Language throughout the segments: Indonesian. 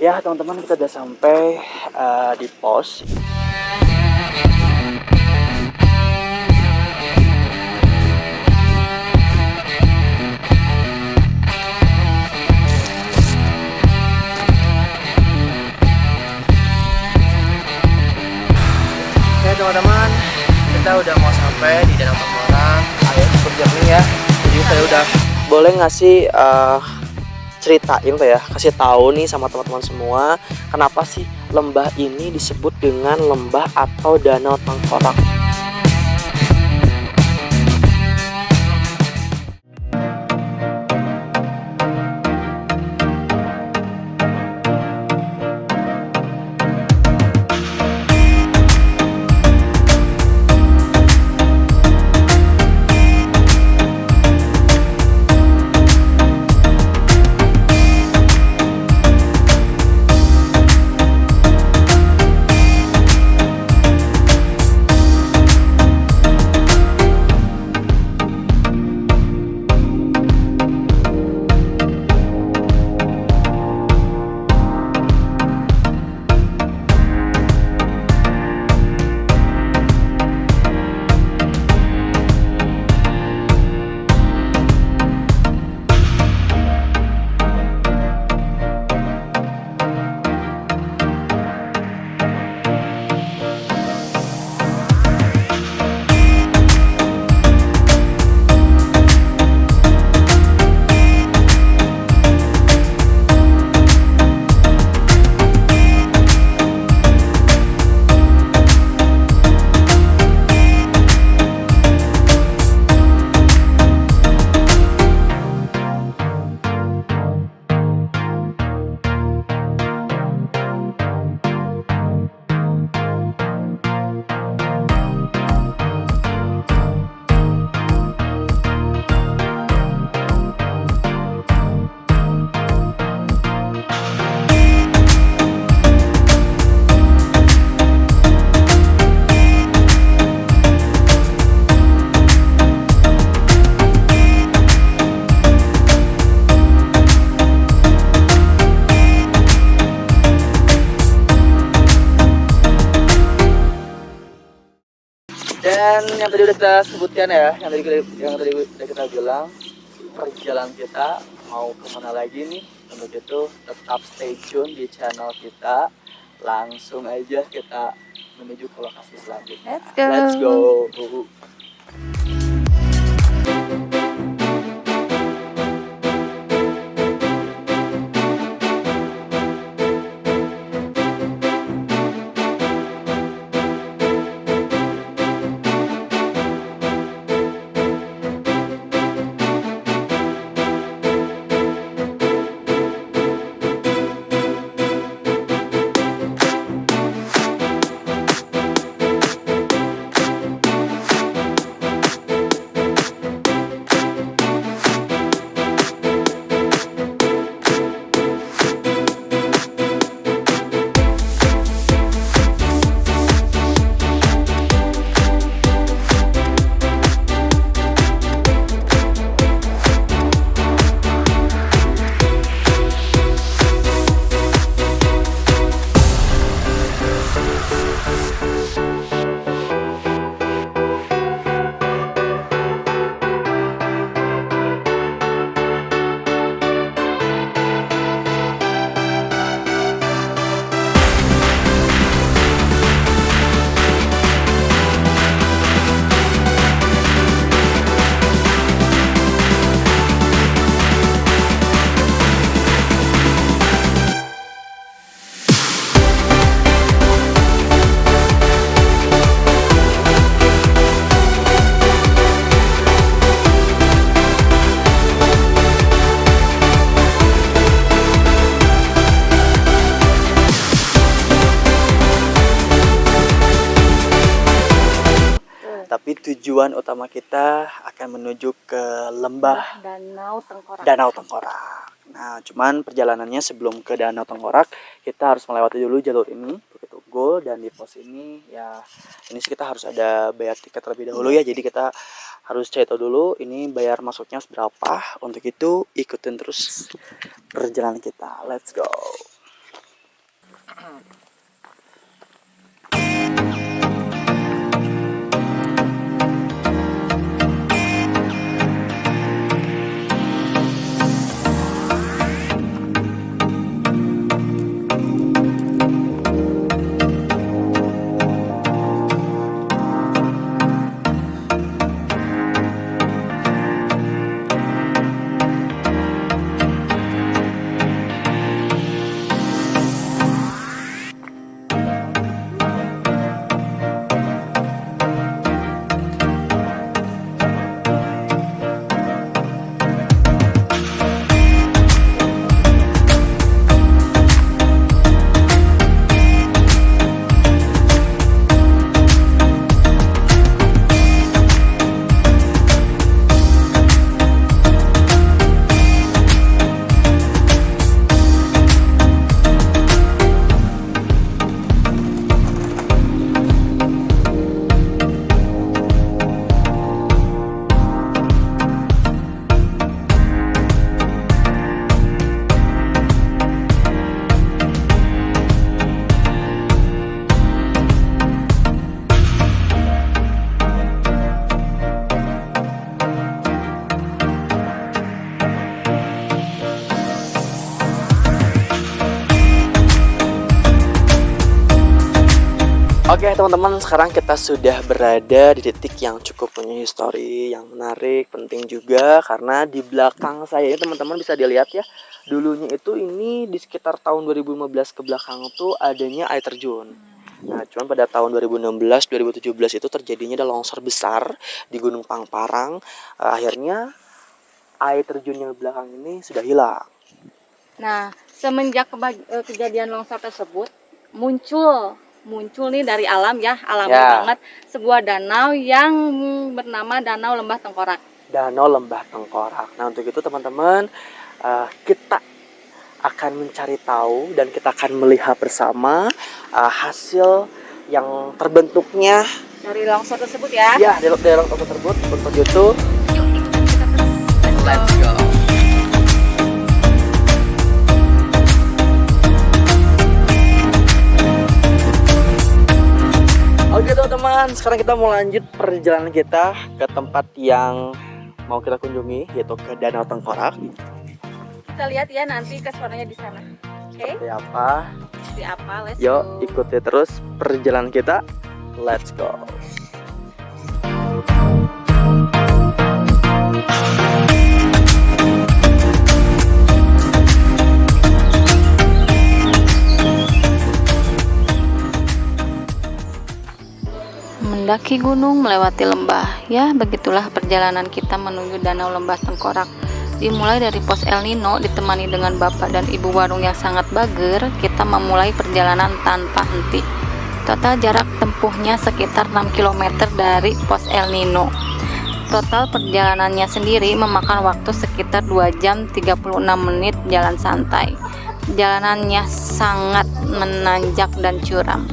Ya teman-teman, kita udah sampai di pos. Oke teman-teman, kita udah mau sampai di Danau Tengkorak. Air cukup jernih ya. Jadi saya udah boleh ngasih ceritain ya, kasih tahu nih sama teman-teman semua, kenapa sih lembah ini disebut dengan lembah atau Danau Tengkorak. Dan yang tadi udah kita sebutkan ya, yang tadi udah kita bilang, perjalanan kita mau kemana lagi nih. Untuk itu tetap stay tune di channel kita. Langsung aja kita menuju ke lokasi selanjutnya. Let's go. Let's go. Tapi tujuan utama kita akan menuju ke lembah Danau Tengkorak. Nah, cuman perjalanannya sebelum ke Danau Tengkorak, kita harus melewati dulu jalur ini, Bukit Unggul, dan di pos ini ya ini sih kita harus ada bayar tiket terlebih dahulu ya. Jadi kita harus cari tahu dulu ini bayar masuknya berapa. Untuk itu ikutin terus perjalanan kita. Let's go. Oke teman-teman, sekarang kita sudah berada di titik yang cukup punya histori yang menarik, penting juga. Karena di belakang saya ini teman-teman bisa dilihat ya, dulunya itu ini di sekitar tahun 2015 ke belakang tuh adanya air terjun. Nah cuman pada tahun 2016-2017 itu terjadinya ada longsor besar di Gunung Pangparang. Akhirnya air terjun yang di belakang ini sudah hilang. Nah semenjak kejadian longsor tersebut muncul nih dari alam ya, alami banget, sebuah danau yang bernama Danau Lembah Tengkorak. Danau Lembah Tengkorak. Nah untuk itu teman-teman, kita akan mencari tahu dan kita akan melihat bersama hasil yang terbentuknya dari longsor tersebut ya. Ya, dari longsor tersebut untuk itu. Let's go. Oke teman-teman, sekarang kita mau lanjut perjalanan kita ke tempat yang mau kita kunjungi, yaitu ke Danau Tengkorak. Kita lihat ya nanti kesuaranya di sana. Oke? Seperti apa? Seperti apa? Let's Yuk, go. ikuti terus perjalanan kita. Let's go. Mendaki gunung melewati lembah, ya begitulah perjalanan kita menuju Danau Lembah Tengkorak. Dimulai dari pos El Nino ditemani dengan bapak dan ibu warung yang sangat bager, kita memulai perjalanan tanpa henti. Total jarak tempuhnya sekitar 6 km dari pos El Nino. Total perjalanannya sendiri memakan waktu sekitar 2 jam 36 menit jalan santai. Jalanannya sangat menanjak dan curam.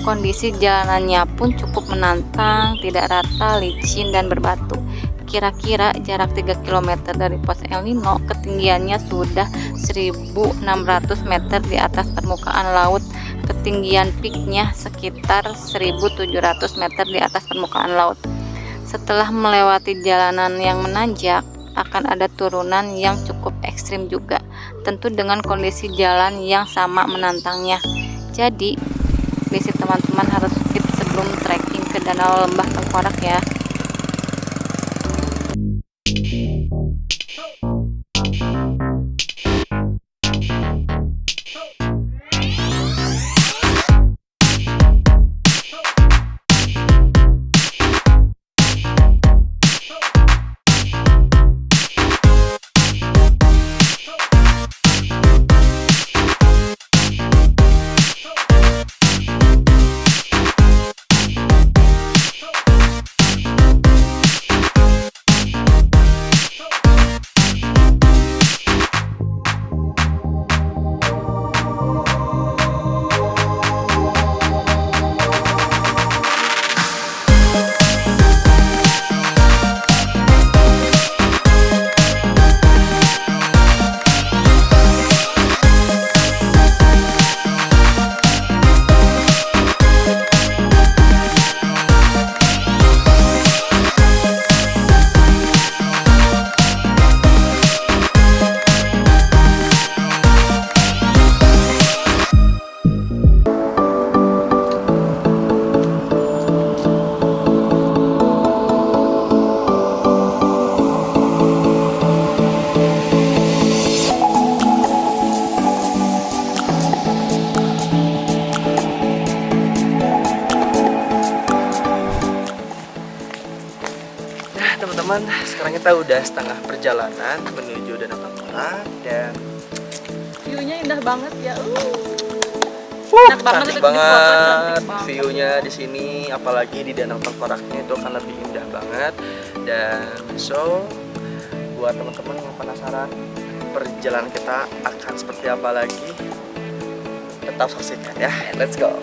Kondisi jalanannya pun cukup menantang, tidak rata, licin, dan berbatu. Kira-kira jarak 3 km dari pos El Nino, ketinggiannya sudah 1.600 meter di atas permukaan laut. Ketinggian peaknya sekitar 1.700 meter di atas permukaan laut. Setelah melewati jalanan yang menanjak, akan ada turunan yang cukup ekstrim juga, tentu dengan kondisi jalan yang sama menantangnya. Jadi teman-teman harus fit sebelum trekking ke Danau Lembah Tengkorak ya. Teman-teman, sekarang kita udah setengah perjalanan menuju Danau Tengkorak dan view-nya indah banget ya. Enak banget, cantik banget view-nya di sini, apalagi di Danau Tengkoraknya itu akan lebih indah banget. Dan so buat teman-teman yang penasaran perjalanan kita akan seperti apa lagi, tetap saksikan ya. Let's go.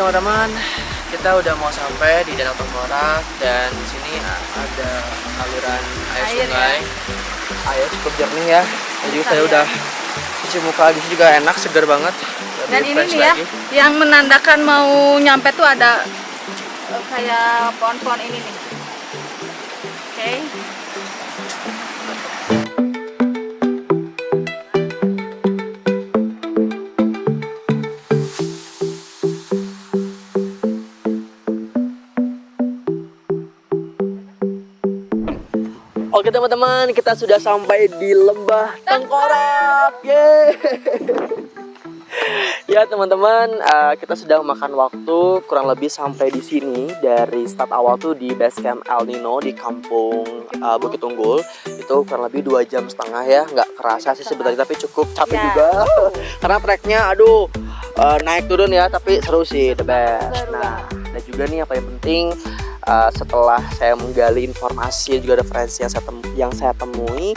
teman-teman, kita udah mau sampai di Danau Tengkorak dan di sini ada aliran air sungai. Air cukup jernih ya. Jadi saya udah cuci muka di sini juga enak, segar banget. Dan ini nih ya, yang menandakan mau nyampe tuh ada kayak pohon-pohon ini nih. Oke. Oke teman-teman, kita sudah sampai di Lembah Tengkorak. Yeay. Ya teman-teman, kita sudah makan waktu kurang lebih sampai di sini. Dari start awal tuh di base camp El Nino di kampung Bukit Tunggul. Itu kurang lebih 2,5 jam ya. Nggak kerasa sih sebenarnya, tapi cukup capek juga. Karena treknya aduh naik turun ya, tapi seru sih, the best. Nah, dan juga nih apa yang penting, setelah saya menggali informasi juga referensi yang saya temui,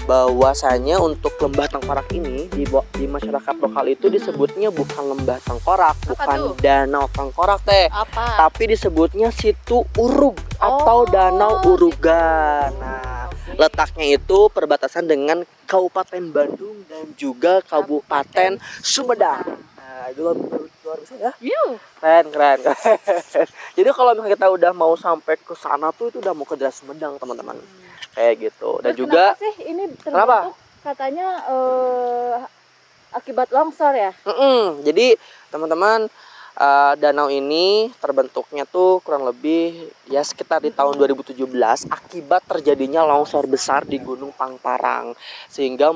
bahwasanya untuk Lembah Tengkorak ini di masyarakat lokal itu disebutnya bukan Lembah Tengkorak, bukan Danau Tengkorak teh, tapi disebutnya Situ Urug atau Danau Urugan. Nah, letaknya itu perbatasan dengan Kabupaten Bandung dan juga Kabupaten Sumedang. Nah, itu luar biasa ya. Keren. Jadi kalau misalnya kita udah mau sampai ke sana tuh itu udah mau ke daerah Sumedang teman-teman. Kayak gitu. Dan terus juga kenapa sih ini terbentuk katanya akibat longsor ya? Jadi teman-teman, danau ini terbentuknya tuh kurang lebih ya sekitar di tahun 2017 akibat terjadinya longsor besar di Gunung Pangparang sehingga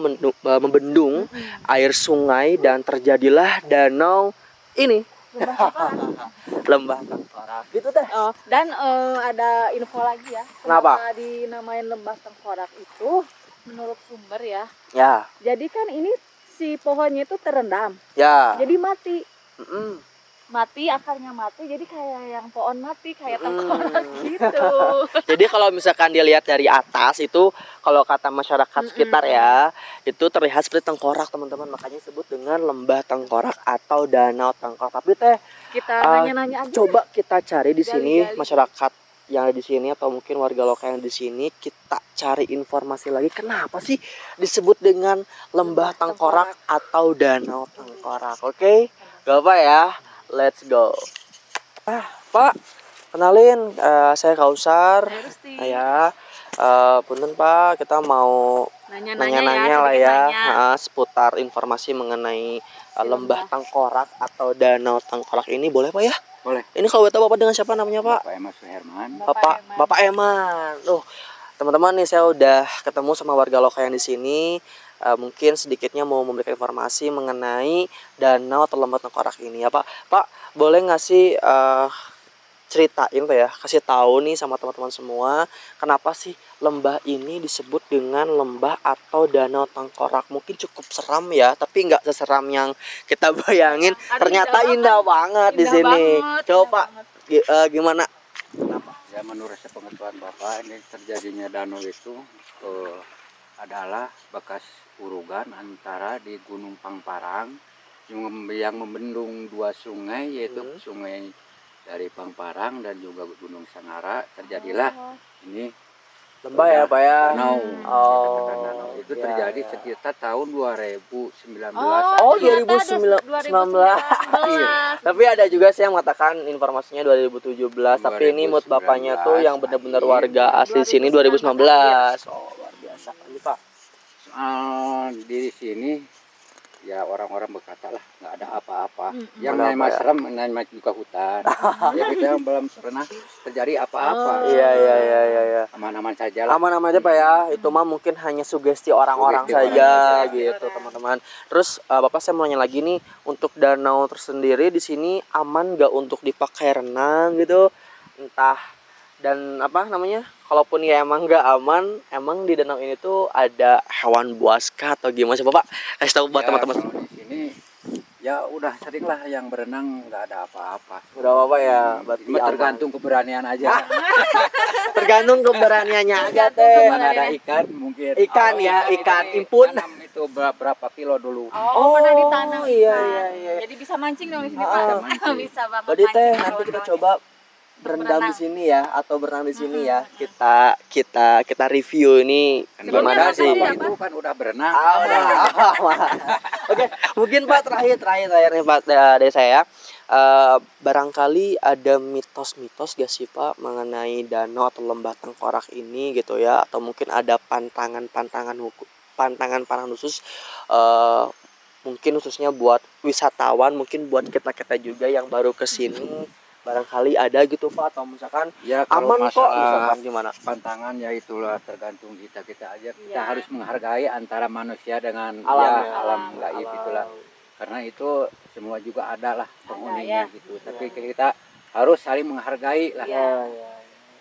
membendung air sungai dan terjadilah danau ini. Lembah Tengkorak gitu teh. Dan ada info lagi ya. Kenapa dinamain Lembah Tengkorak itu menurut sumber ya? Ya. Jadi kan ini si pohonnya itu terendam. Ya. Jadi mati. Mati, akarnya mati, jadi kayak yang pohon mati, kayak tengkorak gitu. Jadi kalau misalkan dilihat dari atas itu, kalau kata masyarakat sekitar ya, itu terlihat seperti tengkorak teman-teman, makanya disebut dengan Lembah Tengkorak atau Danau Tengkorak. Tapi teh kita nanya-nanya aja. Coba kita cari di sini masyarakat yang ada di sini atau mungkin warga lokal yang di sini, kita cari informasi lagi kenapa sih disebut dengan Lembah Tengkorak atau Danau Tengkorak. Oke? Gak apa ya. Let's go. Pak, kenalin, saya Kausar. Ya, punten Pak, kita mau nanya-nanya lah ya, seputar informasi mengenai Lembah Tengkorak atau Danau Tengkorak ini, boleh Pak ya? Boleh. Ini kalau tahu Bapak dengan siapa namanya Pak? Bapak Eman Suherman. Bapak Eman. Teman-teman nih saya udah ketemu sama warga lokal yang di sini. Mungkin sedikitnya mau memberikan informasi mengenai danau atau Lembah Tengkorak ini ya Pak. Pak, boleh nggak sih ceritain Pak ya, kasih tahu nih sama teman-teman semua kenapa sih lembah ini disebut dengan lembah atau danau Tengkorak. Mungkin cukup seram ya, tapi nggak seseram yang kita bayangin. Ternyata indah banget di sini. Coba Pak, gimana? Kenapa? Ya menurut sepengetahuan Bapak, ini terjadinya danau itu adalah bekas urugan antara di Gunung Pangparang yang membendung dua sungai, yaitu sungai dari Pangparang dan juga Gunung Sangara. Terjadilah ini lembah ya Pak ya. Danau. Danau. Itu terjadi sekitar tahun 2019. 2019. Tapi ada juga sih yang mengatakan informasinya 2017, tapi ini menurut bapaknya tuh yang benar-benar warga asli sini 2019. Oh, luar biasa. Ini Pak. Di sini ya orang-orang berkata lah nggak ada apa-apa. Yang namanya serem, namanya juga hutan. Ya kita belum pernah terjadi apa-apa. Iya. Aman-aman saja lah. Aman-aman aja Pak ya. Itu mah mungkin hanya sugesti orang-orang saja gitu teman-teman. Terus Bapak saya mau nanya lagi nih, untuk danau tersendiri di sini aman nggak untuk dipakai renang gitu? Entah dan apa namanya, kalaupun ya emang nggak aman, emang di danau ini tuh ada hewan buas kah atau gimana sih Bapak? Kasih tahu buat teman-teman. Kalau di sini ya udah sering lah yang berenang, nggak ada apa-apa. Udah apa ya? Berarti tergantung keberanian aja. Tergantung keberaniannya aja teh. Mana ada ikan mungkin. Ikan ya, ikan impun. Itu itu berapa kilo dulu. Oh, pernah ditanam iya, ikan. iya, iya. Jadi bisa mancing dong di sini, Ah, Pak. bisa mancing. Bisa banget Berarti teh mancing, nanti kita kawan-kawan. coba berendam di berenang. sini ya atau berenang di sini ya. Kita review ini Kan Sebelumnya gimana apa sih? sih, Bapak apa? itu kan udah berenang. Oke, mungkin Pak terakhir nih Pak dari saya. Barangkali ada mitos-mitos gak sih Pak mengenai danau atau lembah tengkorak ini gitu ya, atau mungkin ada pantangan khusus mungkin khususnya buat wisatawan, mungkin buat kita juga yang baru ke sini, barangkali ada gitu Pak, atau misalkan Ya kalau aman kok masalah misalkan gimana? pantangan ya itulah tergantung kita aja. Kita Iya. harus menghargai antara manusia dengan Alam ya, ya. alam gaib Alam. itulah. Karena itu semua juga ada lah penghuninya ya. gitu. Tapi kita harus saling menghargai lah. Ya, ya.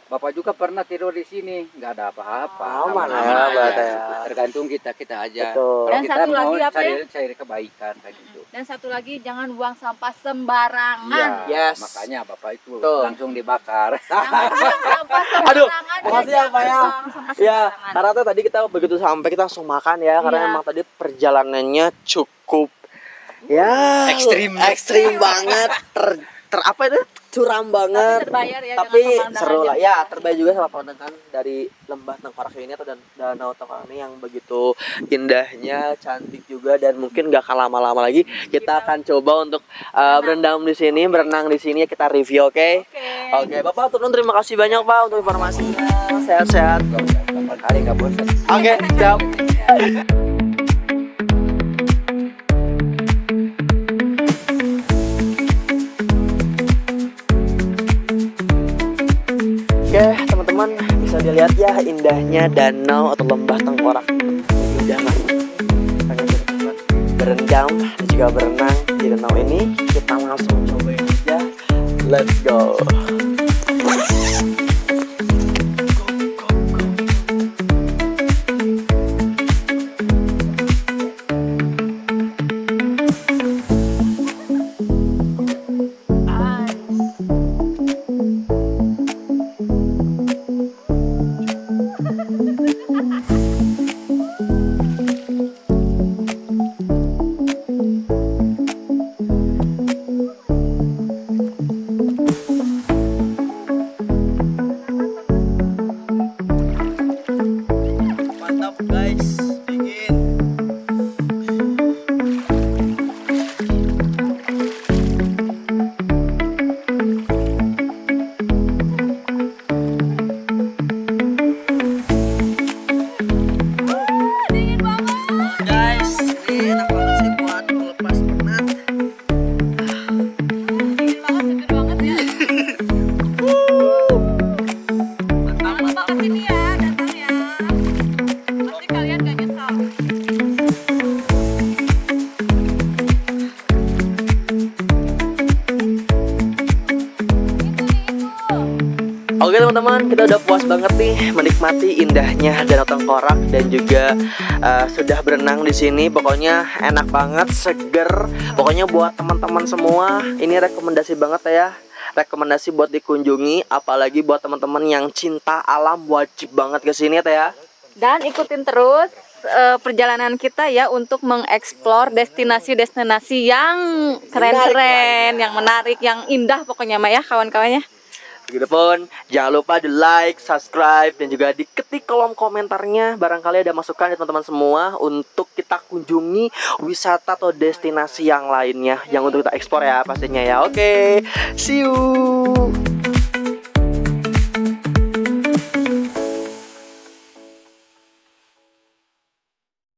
Bapak juga pernah tidur di sini, nggak ada apa-apa. Aman ya, aja, berarti ya. gitu. Tergantung kita aja. Betul. Kalau Dan kita satu mau lagi apa ya? cari kebaikan kayak gitu. Dan satu lagi, jangan buang sampah sembarangan. Iya, Yes. makanya Bapak itu Betul. langsung dibakar. Jangan buang sampah Aduh, sembarangan. makasih ya, Pak, ya. Buang sampah Ya, sembarangan. karena tuh tadi kita begitu sampai kita langsung makan ya, karena Iya. emang tadi perjalanannya cukup ya ekstrim banget, apa itu curam banget. Tapi terbayar ya Tapi dengan seru lah pemandangannya. ya, terbayar juga sama pemandangan dari lembah Tengkorak ini atau danau Tengkorak ini yang begitu indahnya, cantik juga, dan mungkin gak akan lama-lama lagi kita akan coba untuk berendam di sini, berenang di sini, kita review, oke? Oke, Bapak turun, terima kasih banyak Pak untuk informasinya. Sehat-sehat. Kapan kali nggak bosan. Oke, siap. Oke, teman-teman, bisa dilihat ya indahnya danau atau lembah Tengkorak. Udah lah, pengen berendam dan juga berenang di danau ini. Kita langsung cobain aja. Let's go. Mantap guys, dingin. Dingin banget. Guys, ini enak banget sih buat melepas penat. Dingin banget, seger banget ya. Kalau Bapak kesini ya, datang ya. Pasti kalian gak nyesal. Oke teman-teman, kita udah puas banget nih menikmati indahnya Danau Tengkorak dan juga sudah berenang di sini. Pokoknya enak banget, seger. Pokoknya buat teman-teman semua, ini rekomendasi banget ya. Rekomendasi buat dikunjungi, apalagi buat teman-teman yang cinta alam, wajib banget ke sini ya. Dan ikutin terus perjalanan kita ya untuk mengeksplor destinasi-destinasi yang keren-keren, yang menarik, yang indah pokoknya Maya kawan-kawannya. Begitupun, jangan lupa di like, subscribe, dan juga diketik kolom komentarnya. Barangkali ada masukan ya teman-teman semua untuk kita kunjungi wisata atau destinasi yang lainnya yang untuk kita ekspor ya pastinya ya. Oke, see you.